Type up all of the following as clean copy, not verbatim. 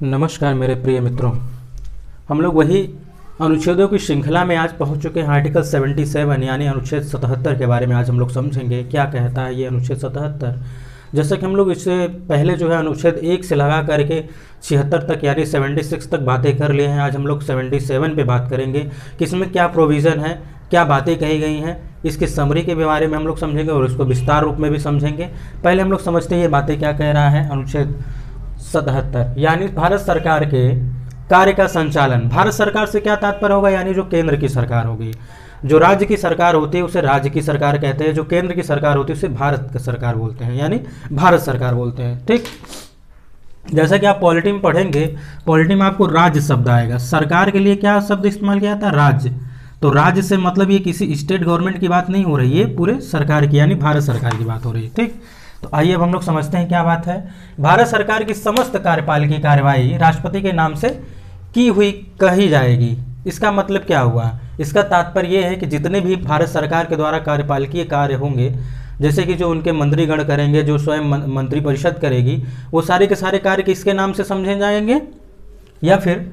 नमस्कार मेरे प्रिय मित्रों, हम लोग वही अनुच्छेदों की श्रृंखला में आज पहुंच चुके हैं। आर्टिकल 77 यानी अनुच्छेद 77 के बारे में आज हम लोग समझेंगे क्या कहता है ये अनुच्छेद 77। जैसा कि हम लोग इससे पहले जो है अनुच्छेद 1 से लगा करके 76 तक यानी 76 तक बातें कर लिए हैं। आज हम लोग 77 पे बात करेंगे कि इसमें क्या प्रोविज़न है, क्या बातें कही गई हैं, इसके समरी के बारे में हम लोग समझेंगे और इसको विस्तार रूप में भी समझेंगे। पहले हम लोग समझते हैं ये बातें क्या कह रहा है। अनुच्छेद 77 यानी भारत सरकार के कार्य का संचालन। भारत सरकार से क्या तात्पर्य होगा, यानी जो केंद्र की सरकार होगी। जो राज्य की सरकार होती है उसे राज्य की सरकार कहते हैं, जो केंद्र की सरकार होती है उसे भारत की सरकार बोलते हैं, यानी भारत सरकार बोलते हैं। ठीक, जैसा कि आप पॉलिटी में पढ़ेंगे, पॉलिटी में आपको राज्य शब्द आएगा। सरकार के लिए क्या शब्द इस्तेमाल किया था, राज्य। तो राज्य से मतलब ये किसी स्टेट गवर्नमेंट की बात नहीं हो रही है, पूरे सरकार की यानी भारत सरकार की बात हो रही है। ठीक, तो आइए अब हम लोग समझते हैं क्या बात है। भारत सरकार की समस्त कार्यपालिकी कार्यवाही राष्ट्रपति के नाम से की हुई कही जाएगी। इसका मतलब क्या हुआ, इसका तात्पर्य यह है कि जितने भी भारत सरकार के द्वारा कार्यपालिकीय कार्य होंगे, जैसे कि जो उनके मंत्रीगण करेंगे, जो स्वयं मंत्रिपरिषद करेगी, वो सारे के सारे कार्य किसके नाम से समझे जाएंगे या फिर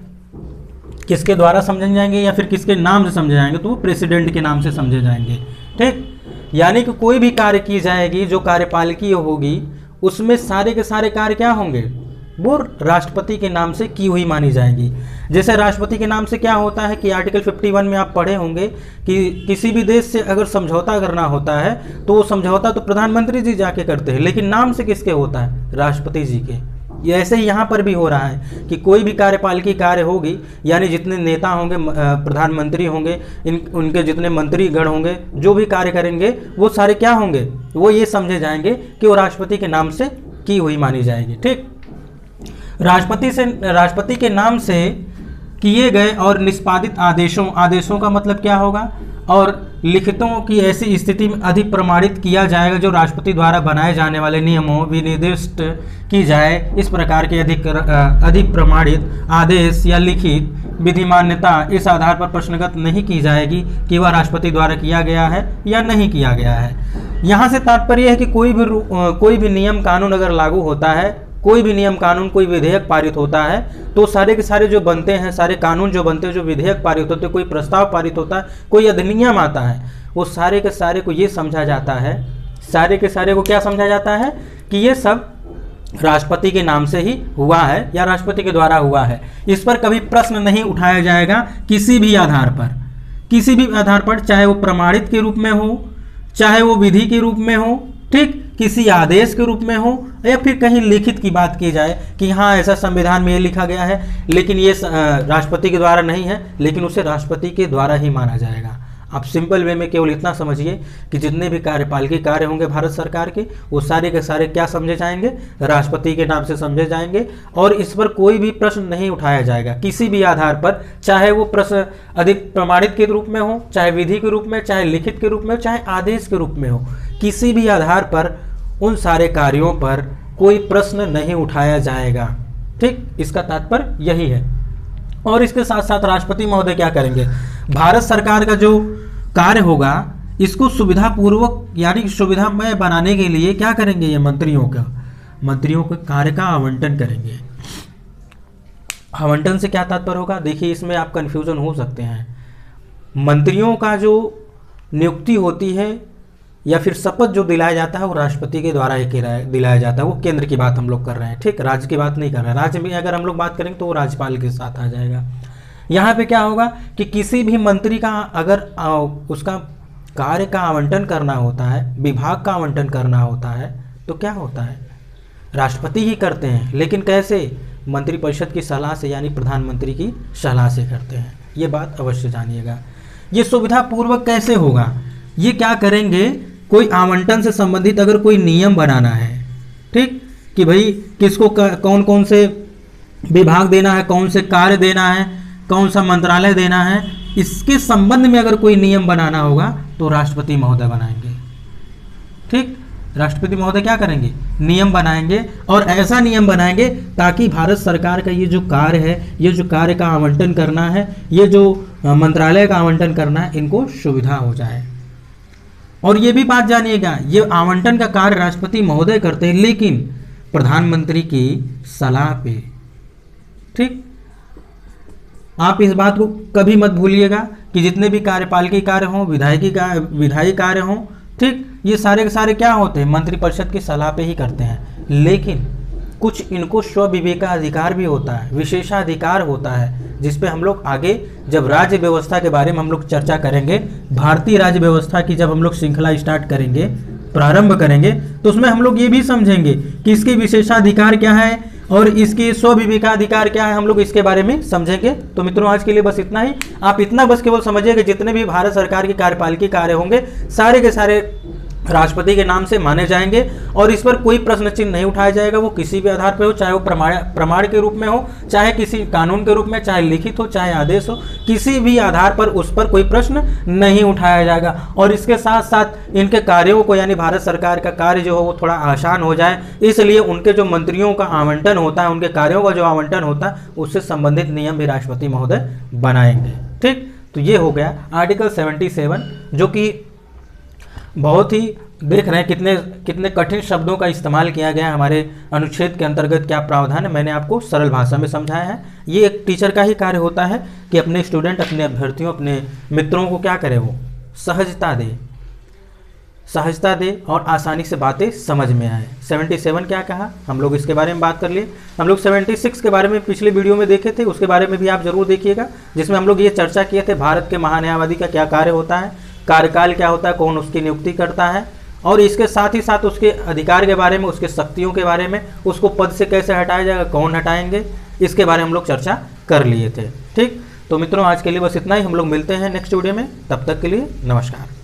किसके द्वारा समझे जाएंगे या फिर किसके नाम से समझे जाएंगे, तो वो प्रेसिडेंट के नाम से समझे जाएंगे। ठीक, यानी कि कोई भी कार्य की जाएगी जो कार्यपालिकीय होगी, उसमें सारे के सारे कार्य क्या होंगे, वो राष्ट्रपति के नाम से की हुई मानी जाएंगी। जैसे राष्ट्रपति के नाम से क्या होता है कि आर्टिकल 51 में आप पढ़े होंगे कि किसी भी देश से अगर समझौता करना होता है तो वो समझौता तो प्रधानमंत्री जी जाके करते हैं, लेकिन नाम से किसके होता है, राष्ट्रपति जी के। ये ऐसे ही यहाँ पर भी हो रहा है कि कोई भी कार्यपालिकी कार्य होगी, यानी जितने नेता होंगे, प्रधानमंत्री होंगे, उनके जितने मंत्रीगण होंगे, जो भी कार्य करेंगे वो सारे क्या होंगे, वो ये समझे जाएंगे कि वो राष्ट्रपति के नाम से की हुई मानी जाएगी। ठीक, राष्ट्रपति के नाम से किए गए और निष्पादित आदेशों का मतलब क्या होगा, और लिखितों की ऐसी स्थिति में अधिक प्रमाणित किया जाएगा जो राष्ट्रपति द्वारा बनाए जाने वाले नियमों विनिर्दिष्ट की जाए। इस प्रकार के अधिक प्रमाणित आदेश या लिखित विधिमान्यता इस आधार पर प्रश्नगत नहीं की जाएगी कि वह राष्ट्रपति द्वारा किया गया है या नहीं किया गया है। यहाँ से तात्पर्य है कि कोई भी नियम कानून अगर लागू होता है, कोई भी नियम कानून, कोई विधेयक पारित होता है, तो सारे के सारे जो बनते हैं, सारे कानून जो बनते हैं, जो विधेयक पारित होते हैं, कोई प्रस्ताव पारित होता है, कोई अधिनियम आता है, वो सारे के सारे को ये समझा जाता है, सारे के सारे को क्या समझा जाता है कि ये सब राष्ट्रपति के नाम से ही हुआ है या राष्ट्रपति के द्वारा हुआ है। इस पर कभी प्रश्न नहीं उठाया जाएगा किसी भी आधार पर, चाहे वो प्रमाणित के रूप में हो, चाहे वो विधि के रूप में हो, ठीक, किसी आदेश के रूप में हो, या फिर कहीं लिखित की बात की जाए कि हाँ ऐसा संविधान में ये लिखा गया है, लेकिन ये राष्ट्रपति के द्वारा नहीं है, लेकिन उसे राष्ट्रपति के द्वारा ही माना जाएगा। आप सिंपल वे में केवल इतना समझिए कि जितने भी कार्यपालिकी कार्य होंगे भारत सरकार के, वो सारे के सारे क्या समझे जाएंगे, राष्ट्रपति के नाम से समझे जाएंगे, और इस पर कोई भी प्रश्न नहीं उठाया जाएगा किसी भी आधार पर, चाहे वो प्रश्न अधिक प्रमाणित के रूप में हो, चाहे विधि के रूप में, चाहे लिखित के रूप में, चाहे आदेश के रूप में हो, किसी भी आधार पर उन सारे कार्यों पर कोई प्रश्न नहीं उठाया जाएगा। ठीक, इसका तात्पर्य यही है। और इसके साथ साथ राष्ट्रपति महोदय क्या करेंगे, भारत सरकार का जो कार्य होगा इसको सुविधापूर्वक यानी सुविधामय बनाने के लिए क्या करेंगे, ये मंत्रियों के कार्य का आवंटन करेंगे। आवंटन से क्या तात्पर्य होगा, देखिए इसमें आप कंफ्यूजन हो सकते हैं। मंत्रियों का जो नियुक्ति होती है या फिर शपथ जो दिलाया जाता है वो राष्ट्रपति के द्वारा ही दिलाया जाता है, वो केंद्र की बात हम लोग कर रहे हैं। ठीक, राज्य की बात नहीं कर रहे हैं। राज्य में अगर हम लोग बात करेंगे तो वो राज्यपाल के साथ आ जाएगा। यहाँ पे क्या होगा कि किसी भी मंत्री का अगर उसका कार्य का आवंटन करना होता है, विभाग का आवंटन करना होता है, तो क्या होता है, राष्ट्रपति ही करते हैं, लेकिन कैसे, मंत्रिपरिषद की सलाह से यानी प्रधानमंत्री की सलाह से करते हैं। ये बात अवश्य जानिएगा। ये सुविधापूर्वक कैसे होगा, ये क्या करेंगे, कोई आवंटन से संबंधित अगर कोई नियम बनाना है, ठीक, कि भाई किसको कौन कौन से विभाग देना है, कौन से कार्य देना है, कौन सा मंत्रालय देना है, इसके संबंध में अगर कोई नियम बनाना होगा तो राष्ट्रपति महोदय बनाएंगे। ठीक, राष्ट्रपति महोदय क्या करेंगे, नियम बनाएंगे, और ऐसा नियम बनाएंगे ताकि भारत सरकार का ये जो कार्य है, ये जो कार्य का आवंटन करना है, ये जो मंत्रालय का आवंटन करना है, इनको सुविधा हो जाए। और ये भी बात जानिएगा, ये आवंटन का कार्य राष्ट्रपति महोदय करते हैं, लेकिन प्रधानमंत्री की सलाह पे, ठीक, आप इस बात को कभी मत भूलिएगा कि जितने भी कार्यपालिकी कार्य हों, विधायी कार्य हों, ठीक, ये सारे के सारे क्या होते हैं, मंत्रिपरिषद की सलाह पे ही करते हैं। लेकिन कुछ इनको स्वविवेकाधिकार भी होता है, विशेषाधिकार होता है, जिस पे हम लोग आगे जब राज्य व्यवस्था के बारे में हम लोग चर्चा करेंगे, भारतीय राज्य व्यवस्था की जब हम लोग श्रृंखला स्टार्ट करेंगे, प्रारंभ करेंगे, तो उसमें हम लोग ये भी समझेंगे कि इसके विशेषाधिकार क्या है और इसके स्वविवेकाधिकार क्या है, हम लोग इसके बारे में समझेंगे। तो मित्रों आज के लिए बस इतना ही। आप इतना बस केवल समझिए कि जितने भी भारत सरकार के कार्यपालिकी कार्य होंगे सारे के सारे राष्ट्रपति के नाम से माने जाएंगे और इस पर कोई प्रश्न चिन्ह नहीं उठाया जाएगा, वो किसी भी आधार पर हो, चाहे वो प्रमाण के रूप में हो, चाहे किसी कानून के रूप में, चाहे लिखित हो, चाहे आदेश हो, किसी भी आधार पर उस पर कोई प्रश्न नहीं उठाया जाएगा। और इसके साथ साथ इनके कार्यों को, यानी भारत सरकार का कार्य जो हो वो थोड़ा आसान हो जाए, इसलिए उनके जो मंत्रियों का आवंटन होता है, उनके कार्यों का जो आवंटन होता है, उससे संबंधित नियम भी राष्ट्रपति महोदय बनाएंगे। ठीक, तो ये हो गया आर्टिकल 77, जो कि बहुत ही देख रहे हैं कितने कठिन शब्दों का इस्तेमाल किया गया है हमारे अनुच्छेद के अंतर्गत, क्या प्रावधान है, मैंने आपको सरल भाषा में समझाया है। ये एक टीचर का ही कार्य होता है कि अपने स्टूडेंट, अपने अभ्यर्थियों, अपने मित्रों को क्या करे, वो सहजता दे और आसानी से बातें समझ में आए। 77 क्या कहा, हम लोग इसके बारे में बात कर लिए। हम लोग 76 के बारे में पिछले वीडियो में देखे थे, उसके बारे में भी आप जरूर देखिएगा, जिसमें हम लोग ये चर्चा किए थे भारत के महान्यायवादी का क्या कार्य होता है, कार्यकाल क्या होता है, कौन उसकी नियुक्ति करता है, और इसके साथ ही साथ उसके अधिकार के बारे में, उसके शक्तियों के बारे में, उसको पद से कैसे हटाया जाएगा, कौन हटाएंगे, इसके बारे में हम लोग चर्चा कर लिए थे। ठीक, तो मित्रों आज के लिए बस इतना ही। हम लोग मिलते हैं नेक्स्ट वीडियो में, तब तक के लिए नमस्कार।